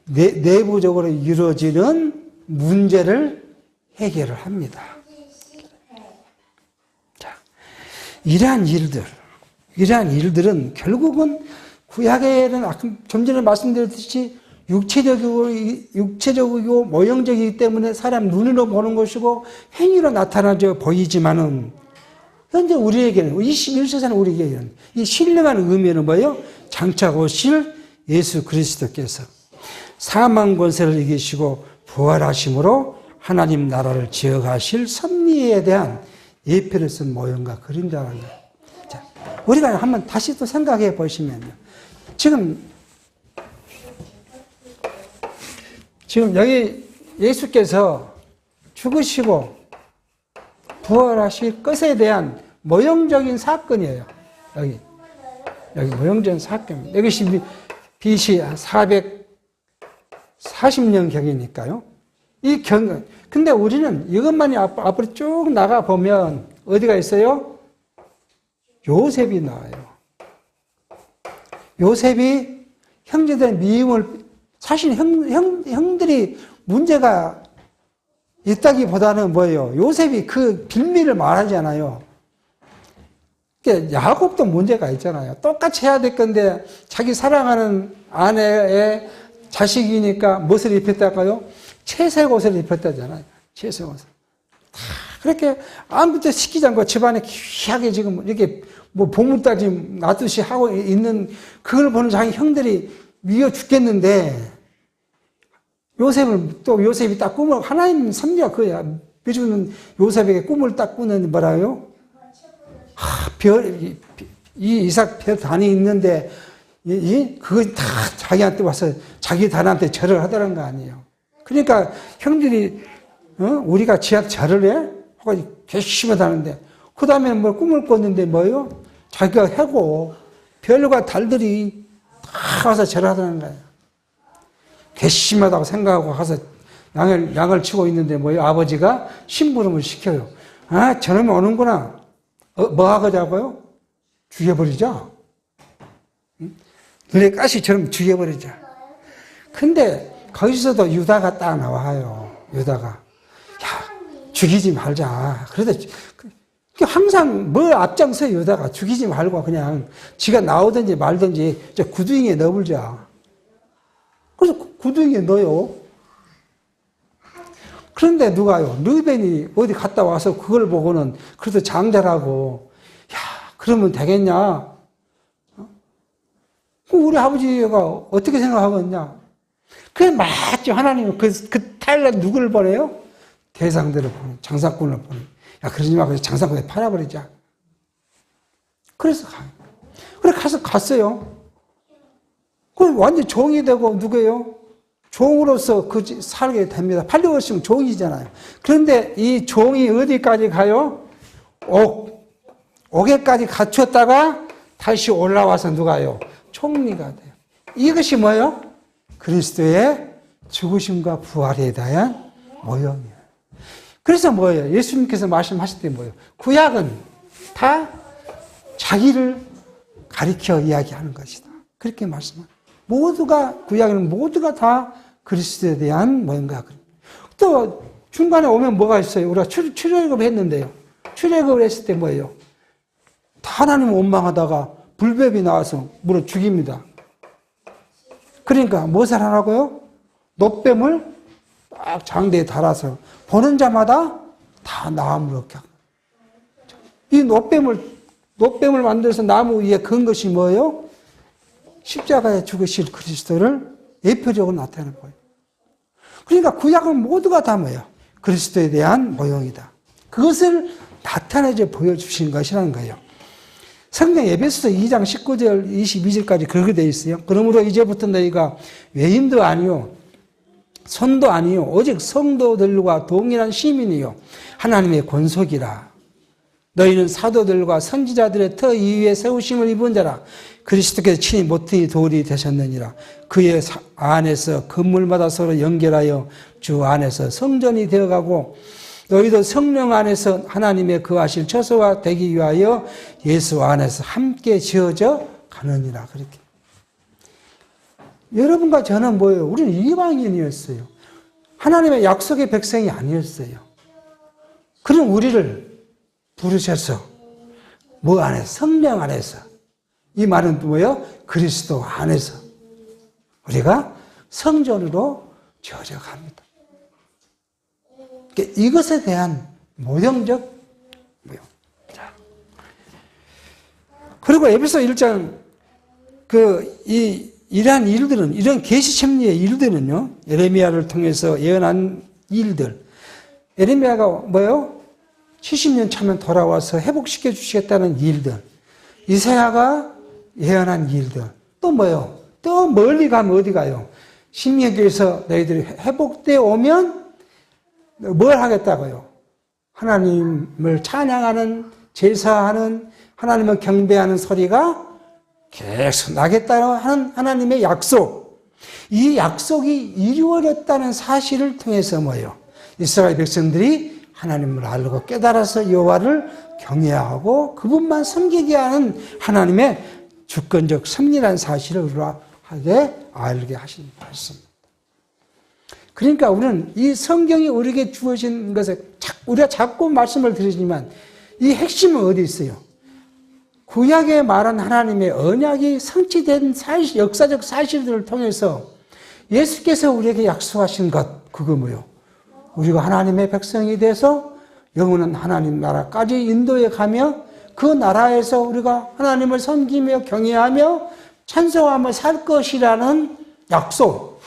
내부적으로 이루어지는 문제를 해결을 합니다. 자, 이러한 일들은 결국은 구약에는 좀 전에 말씀드렸듯이 육체적이고 모형적이기 때문에 사람 눈으로 보는 것이고 행위로 나타나져 보이지만은 현재 우리에게는 21세기는 우리에게는 이 신령한 의미는 뭐예요? 장차 오실 예수 그리스도께서 사망 권세를 이기시고 부활하심으로 하나님 나라를 지어가실 섭리에 대한 예표를 쓴 모형과 그림자라는 거예요. 자, 우리가 한번 다시 또 생각해 보시면요. 지금 여기 예수께서 죽으시고 부활하실 것에 대한 모형적인 사건이에요. 여기 모형적인 사건입니다. 이것이 BC 440년경이니까요. 근데 우리는 이것만이 앞으로 쭉 나가 보면 어디가 있어요? 요셉이 나와요. 요셉이 형제들의 미움을, 사실 형들이 문제가 있다기보다는 뭐예요? 요셉이 그 빌미를 말하잖아요. 그러니까 야곱도 문제가 있잖아요. 똑같이 해야 될 건데 자기 사랑하는 아내의 자식이니까 무엇을 입혔다까요? 채색 옷을 입혔다잖아요. 채색 옷을. 다 그렇게 아무것도 시키지 않고 집안에 귀하게 지금 이렇게 뭐 보물따지 놔두시 하고 있는 그걸 보는 자기 형들이 미워 죽겠는데 요셉이 딱 꿈을, 하나님 섭리가 그거야. 요즘은 요셉에게 꿈을 딱 꾸는 뭐라요? 이 이삭 별 단이 있는데, 그거 다 자기한테 와서 자기 단한테 절을 하더란 거 아니에요. 그러니까 형들이, 우리가 지하 절을 해? 하고 괘씸하다는데, 그 다음에 뭐 꿈을 꿨는데 뭐요? 자기가 해고, 별과 달들이 다 와서 절을 하더란 거예요. 괘씸하다고 생각하고 가서 양을 치고 있는데 뭐예요? 아버지가 심부름을 시켜요. 아, 저놈이 오는구나. 뭐 하자고요? 죽여버리자. 너네 가시처럼 죽여버리자. 근데 거기서도 유다가 딱 나와요. 유다가. 야, 죽이지 말자. 그래도 항상 뭘 앞장서 유다가 죽이지 말고 그냥 지가 나오든지 말든지 저 구두잉에 넣어보자. 그래서 구두잉에 넣어요. 그런데 누가요? 르벤이 어디 갔다 와서 그걸 보고는 그래도 장자라고, 야, 그러면 되겠냐? 우리 아버지가 어떻게 생각하겠냐? 그게 맞죠. 하나님은 그 탈날 누구를 보내요? 대상들을 보내, 장사꾼을 보내. 야, 그러지 마. 그래서 장사꾼에 팔아버리자. 그래서 가요. 그래, 갔어요. 그 완전 종이 되고, 누구예요? 종으로서 살게 됩니다. 팔려오시면 종이잖아요. 그런데 이 종이 어디까지 가요? 옥에까지 갇혔다가 다시 올라와서 누가요? 총리가 돼요. 이것이 뭐예요? 그리스도의 죽으심과 부활에 대한 모형이에요. 그래서 뭐예요? 예수님께서 말씀하실 때 뭐예요? 구약은 다 자기를 가리켜 이야기하는 것이다. 그렇게 말씀합니다. 구약에는 모두가 다 그리스도에 대한 모형과 또 중간에 오면 뭐가 있어요? 우리가 출애굽을 했는데요. 출애굽을 했을 때 뭐예요? 다 하나님을 원망하다가 불뱀이 나와서 물어 죽입니다. 그러니까 무엇을 하라고요? 놋뱀을 딱 장대에 달아서 보는 자마다 다 나무를 얻게 합니다. 이 놋뱀을 만들어서 나무 위에 건 것이 뭐예요? 십자가에 죽으실 그리스도를 예표적으로 나타내는 거예요. 그러니까 구약은 모두가 다 뭐예요? 그리스도에 대한 모형이다. 그것을 나타내서 보여주신 것이라는 거예요. 성경 에베소서 2장 19절 22절까지 그렇게 되어 있어요. 그러므로 이제부터 너희가 외인도 아니요 손도 아니요 오직 성도들과 동일한 시민이요 하나님의 권속이라. 너희는 사도들과 선지자들의 터 위에 세우심을 입은 자라. 그리스도께서 친히 모퉁이 돌이 되셨느니라. 그의 안에서 건물마다 서로 연결하여 주 안에서 성전이 되어가고 너희도 성령 안에서 하나님의 거하실 처소가 되기 위하여 예수 안에서 함께 지어져 가느니라. 그렇게. 여러분과 저는 뭐예요? 우리는 이방인이었어요. 하나님의 약속의 백성이 아니었어요. 그럼 우리를 부르셔서 뭐 안에서? 성령 안에서. 이 말은 뭐예요? 그리스도 안에서 우리가 성전으로 지어져 갑니다. 이것에 대한 모형적 모형. 그리고 에베소 1장 이러한 일들은, 이런 계시 섭리의 일들은요, 예레미야를 통해서 예언한 일들, 예레미야가 뭐예요? 70년 차면 돌아와서 회복시켜 주시겠다는 일들. 이사야가 예언한 일들. 또 뭐예요? 또 멀리 가면 어디 가요? 신명기에서 너희들이 회복되어 오면 뭘 하겠다고요? 하나님을 찬양하는, 제사하는, 하나님을 경배하는 소리가 계속 나겠다는 하는 하나님의 약속. 이 약속이 이루어졌다는 사실을 통해서 뭐예요? 이스라엘 백성들이 하나님을 알고 깨달아서 여호와를 경외하고 그분만 섬기게 하는 하나님의 주권적 섭리라는 사실을 우리하게 알게 하신 말씀입니다. 그러니까 우리는 이 성경이 우리에게 주어진 것을 우리가 자꾸 말씀을 드리지만 이 핵심은 어디 있어요? 구약에 말한 하나님의 언약이 성취된 사실, 역사적 사실들을 통해서 예수께서 우리에게 약속하신 것, 그거 뭐요? 우리가 하나님의 백성이 돼서 영원한 하나님 나라까지 인도에 가며 그 나라에서 우리가 하나님을 섬기며 경외하며 찬송하며 살 것이라는 약속.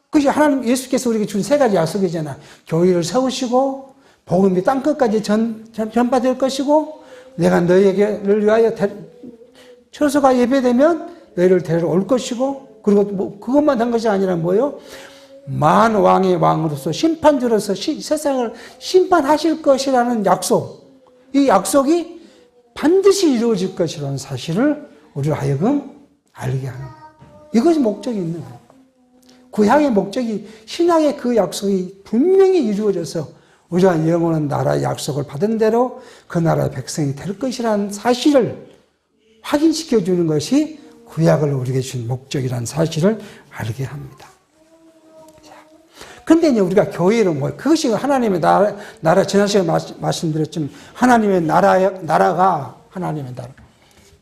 그것이 하나님 예수께서 우리에게 준 세 가지 약속이잖아. 교회를 세우시고 복음이 땅끝까지 전파될 것이고 내가 너희에게를 위하여 처소가 예배되면 너희를 데리러 올 것이고 그리고 뭐 그것만 한 것이 아니라 뭐요? 만 왕의 왕으로서 심판주로서 세상을 심판하실 것이라는 약속. 이 약속이 반드시 이루어질 것이라는 사실을 우리로 하여금 알게 하는 거예요. 이것이 목적이 있는 거예요. 구약의 목적이 신약의 그 약속이 분명히 이루어져서 우리가 영원한 나라의 약속을 받은 대로 그 나라의 백성이 될 것이라는 사실을 확인시켜 주는 것이 구약을 우리에게 준 목적이라는 사실을 알게 합니다. 그런데 이제 우리가 교회로 그것이 하나님의 나라, 지난 시간에 말씀드렸지만 하나님의 나라가 하나님의 나라.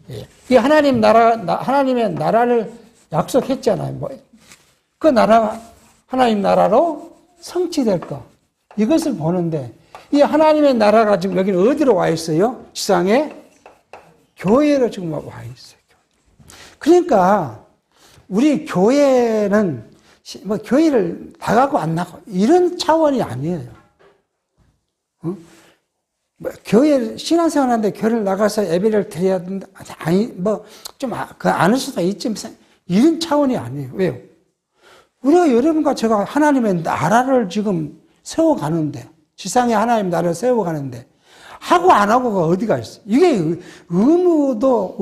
예. 이 하나님의 나라를 약속했잖아요. 그 나라가 하나님 나라로 성취될 것. 이것을 보는데 이 하나님의 나라가 지금 여기는 어디로 와 있어요? 지상에 교회로 지금 와 있어요. 그러니까 우리 교회는 교회를 나가고 안 나가고 이런 차원이 아니에요. 교회 신앙생활 하는데 교회를 나가서 예배를 드려야 된다. 아니 좀 안 할 수도 있지만 이런 차원이 아니에요. 왜요? 우리가 여러분과 제가 하나님의 나라를 지금 세워가는데 지상에 하나님 나라를 세워가는데 하고 안 하고가 어디가 있어요? 이게 의무도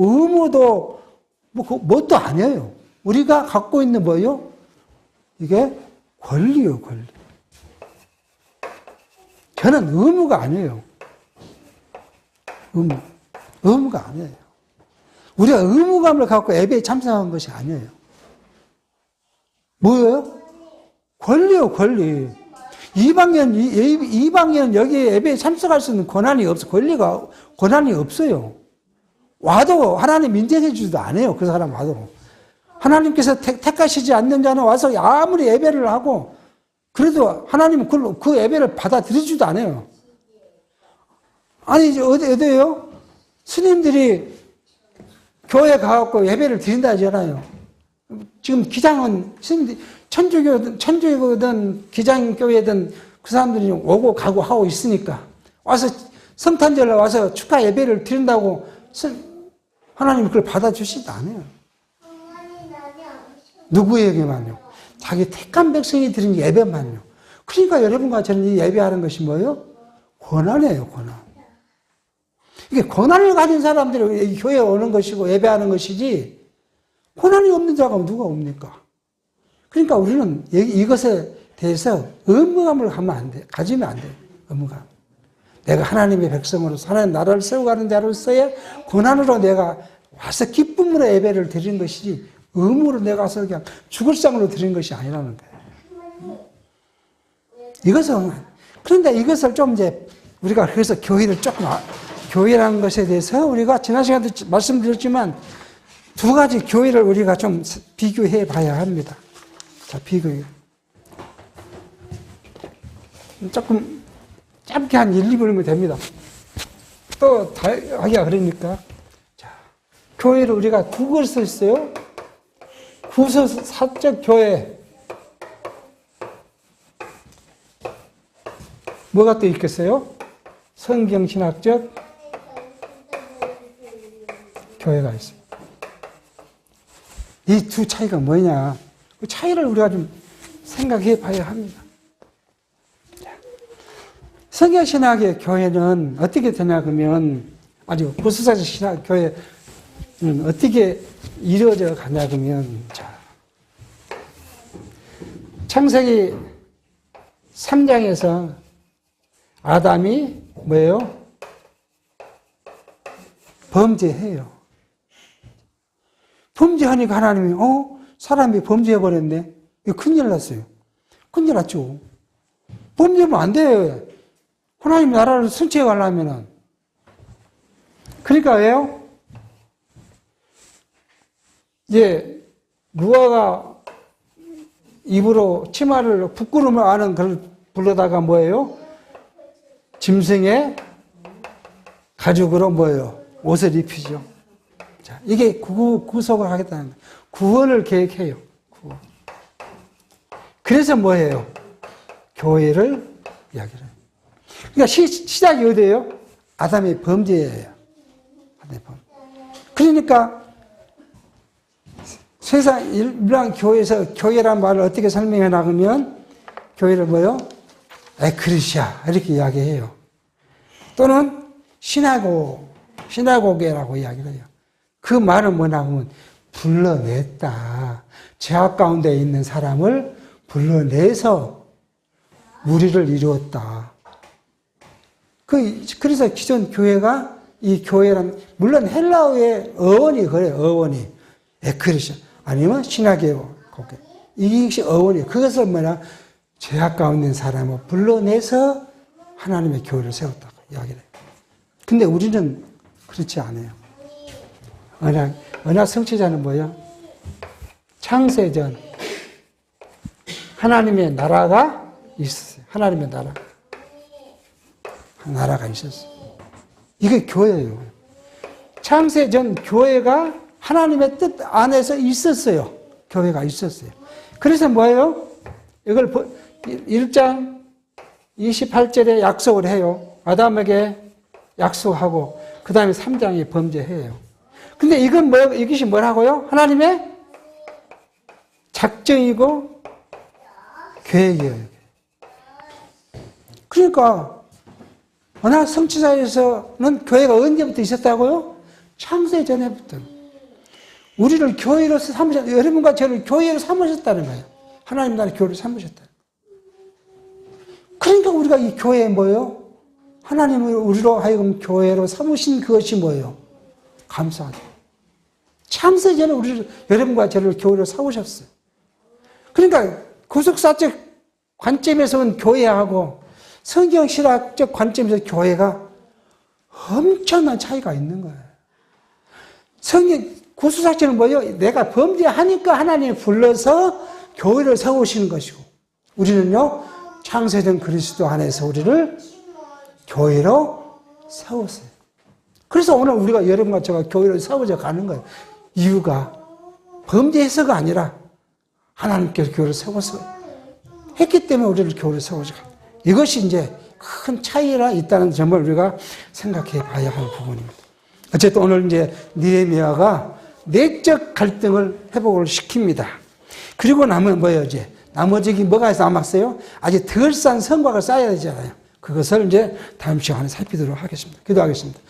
뭣도 아니에요. 우리가 갖고 있는 뭐예요? 이게 권리요, 권리. 저는 의무가 아니에요. 의무가 아니에요. 우리가 의무감을 갖고 예배에 참석한 것이 아니에요. 뭐예요? 권리요, 권리. 이방인 여기 예배에 참석할 수 있는 권한이 없어. 권한이 없어요. 와도 하나님 인정해 주지도 않아요. 그 사람 와도. 하나님께서 택하시지 않는 자는 와서 아무리 예배를 하고 그래도 하나님은 그 예배를 받아들이지도 않아요. 아니 이제 어디에요? 스님들이 교회 가갖고 예배를 드린다 하잖아요. 지금 기장은 스님들이 천주교든 기장교회든 그 사람들이 오고 가고 하고 있으니까 와서 성탄절에 와서 축하 예배를 드린다고 하나님이 그걸 받아주시지도 않아요. 누구에게만요? 자기 택한 백성이 드린 예배만요. 그러니까 여러분과 저는 이 예배하는 것이 뭐예요? 권한이에요, 권한. 이게 권한을 가진 사람들이 교회에 오는 것이고 예배하는 것이지 권한이 없는 자가 누가 옵니까? 그러니까 우리는 이것에 대해서 의무감을 가지면 안 돼요. 의무감. 내가 하나님의 백성으로서 하나님 나라를 세워가는 자로서의 권한으로 내가 와서 기쁨으로 예배를 드리는 것이지 의무로 내가 와서 그냥 죽을 상으로 드리는 것이 아니라는 거예요. 그런데 이것을 좀 이제 우리가 그래서 교회라는 것에 대해서 우리가 지난 시간에 말씀드렸지만 두 가지 교회를 우리가 좀 비교해 봐야 합니다. 자, 비교해. 조금 짧게 한 1, 2분이면 됩니다. 또 다 하기가 그러니까. 자, 교회를 우리가 두 것을 써요. 구서사적 교회. 뭐가 또 있겠어요? 성경신학적 교회가 있습니다. 이 두 차이가 뭐냐? 그 차이를 우리가 좀 생각해 봐야 합니다. 성경신학의 교회는 어떻게 되냐 그러면 아주 보수사적 신학 교회는 어떻게 이루어져 가냐 그러면 자, 창세기 3장에서 아담이 뭐예요? 범죄해요. 범죄하니까 하나님이 사람이 범죄해버렸네. 이거 큰일 났어요. 큰일 났죠. 범죄하면 안 돼요. 하나님 나라를 승치해 가려면은. 그러니까 왜요? 이제 누아가 입으로 치마를 부끄러움을 아는 그걸 불러다가 뭐예요? 짐승의 가죽으로 뭐예요? 옷을 입히죠. 자, 이게 구속을 하겠다는 거예요. 구원을 계획해요. 구원. 그래서 뭐예요? 교회를 이야기를 해요. 그러니까 시작이 어디예요? 아담의 범죄예요. 아담의 범죄. 그러니까 세상 일반 교회에서 교회란 말을 어떻게 설명해 나가면 교회를 뭐요? 에크리시아 이렇게 이야기해요. 또는 시나고게라고 이야기를 해요. 그 말은 뭐냐 하면 불러냈다. 죄악 가운데 있는 사람을 불러내서 무리를 이루었다. 그래서 기존 교회가 이 교회란 물론 헬라어의 어원이 그래요. 어원이 에크리시아 아니면 신학의 고개 이것이 어원이에요. 그것을 뭐냐 죄악 가운데 있는 사람을 불러내서 하나님의 교회를 세웠다고 이야기를 해요. 근데 우리는 그렇지 않아요. 언약 성취자는 뭐예요? 창세전 하나님의 나라가 있었어요. 하나님의 나라가 있었어요. 이게 교회예요. 창세전 교회가 하나님의 뜻 안에서 있었어요. 교회가 있었어요. 그래서 뭐예요? 이걸 1장 28절에 약속을 해요. 아담에게 약속하고 그 다음에 3장에 범죄해요. 근데 이것이 뭐라고요? 하나님의 작정이고 계획이에요. 그러니까 언약 성취자에서는 교회가 언제부터 있었다고요? 창세 전에부터. 우리를 교회로서 삼으셨다. 여러분과 저를 교회로 삼으셨다는 거예요. 하나님 나라 교회로 삼으셨다. 그러니까 우리가 이 교회에 뭐예요? 하나님을 우리로 하여금 교회로 삼으신 그것이 뭐예요? 감사하다. 창세 전에 여러분과 저를 교회로 삼으셨어요. 그러니까 구속사적 관점에서는 교회하고 성경신학적 관점에서 교회가 엄청난 차이가 있는 거예요. 구속사적은 뭐예요? 내가 범죄하니까 하나님이 불러서 교회를 세우시는 것이고 우리는요 창세전 그리스도 안에서 우리를 교회로 세웠어요. 그래서 오늘 우리가 여러분과 제가 교회를 세워져 가는 거예요. 이유가 범죄해서가 아니라 하나님께서 교회를 세워서 했기 때문에 우리를 교회를 세워져 가는 거예요. 이것이 이제 큰 차이가 있다는 점을 우리가 생각해 봐야 할 부분입니다. 어쨌든 오늘 이제 느헤미야가 내적 갈등을 회복을 시킵니다. 그리고 나면 뭐예요, 이제? 나머지 뭐가 남았어요? 아직 덜 쌓은 성곽을 쌓아야 되잖아요. 그것을 이제 다음 시간에 살피도록 하겠습니다. 기도하겠습니다.